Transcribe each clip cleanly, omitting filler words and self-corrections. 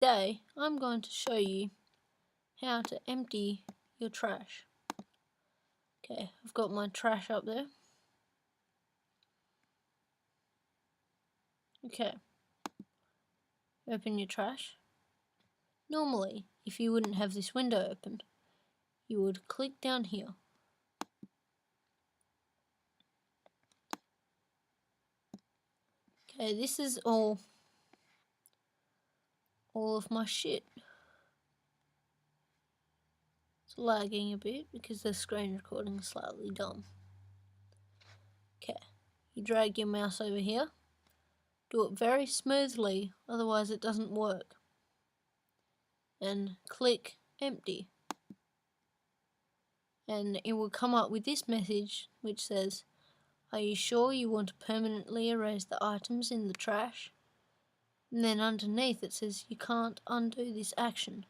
Today I'm going to show you how to empty your trash. Okay, I've got my trash up there. Okay, open your trash. Normally, if you wouldn't have this window open, you would click down here. Okay, this is all of my shit. It's lagging a bit because the screen recording is slightly dumb. Okay, you drag your mouse over here. Do it very smoothly, otherwise it doesn't work. And click empty. And it will come up with this message which says, "Are you sure you want to permanently erase the items in the trash?" And then underneath it says you can't undo this action.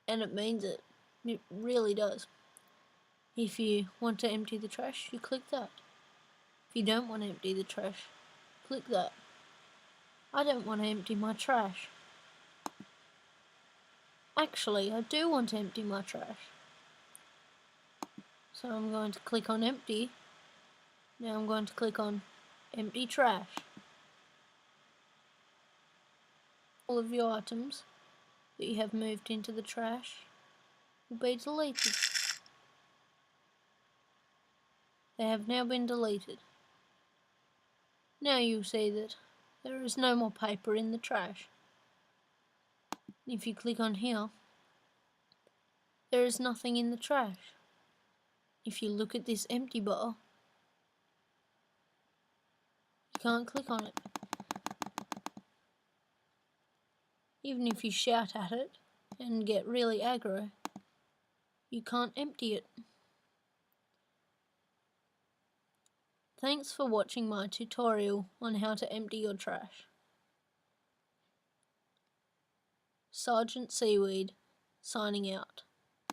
And it means it. It really does. If you want to empty the trash, you click that. If you don't want to empty the trash, click that. I don't want to empty my trash. Actually, I do want to empty my trash. So I'm going to click on empty. Now I'm going to click on empty trash. All of your items that you have moved into the trash will be deleted. They have now been deleted. Now you'll see that there is no more paper in the trash. If you click on here, there is nothing in the trash. If you look at this empty bar, you can't click on it. Even if you shout at it and get really aggro, you can't empty it. Thanks for watching my tutorial on how to empty your trash. Sergeant Seaweed, signing out.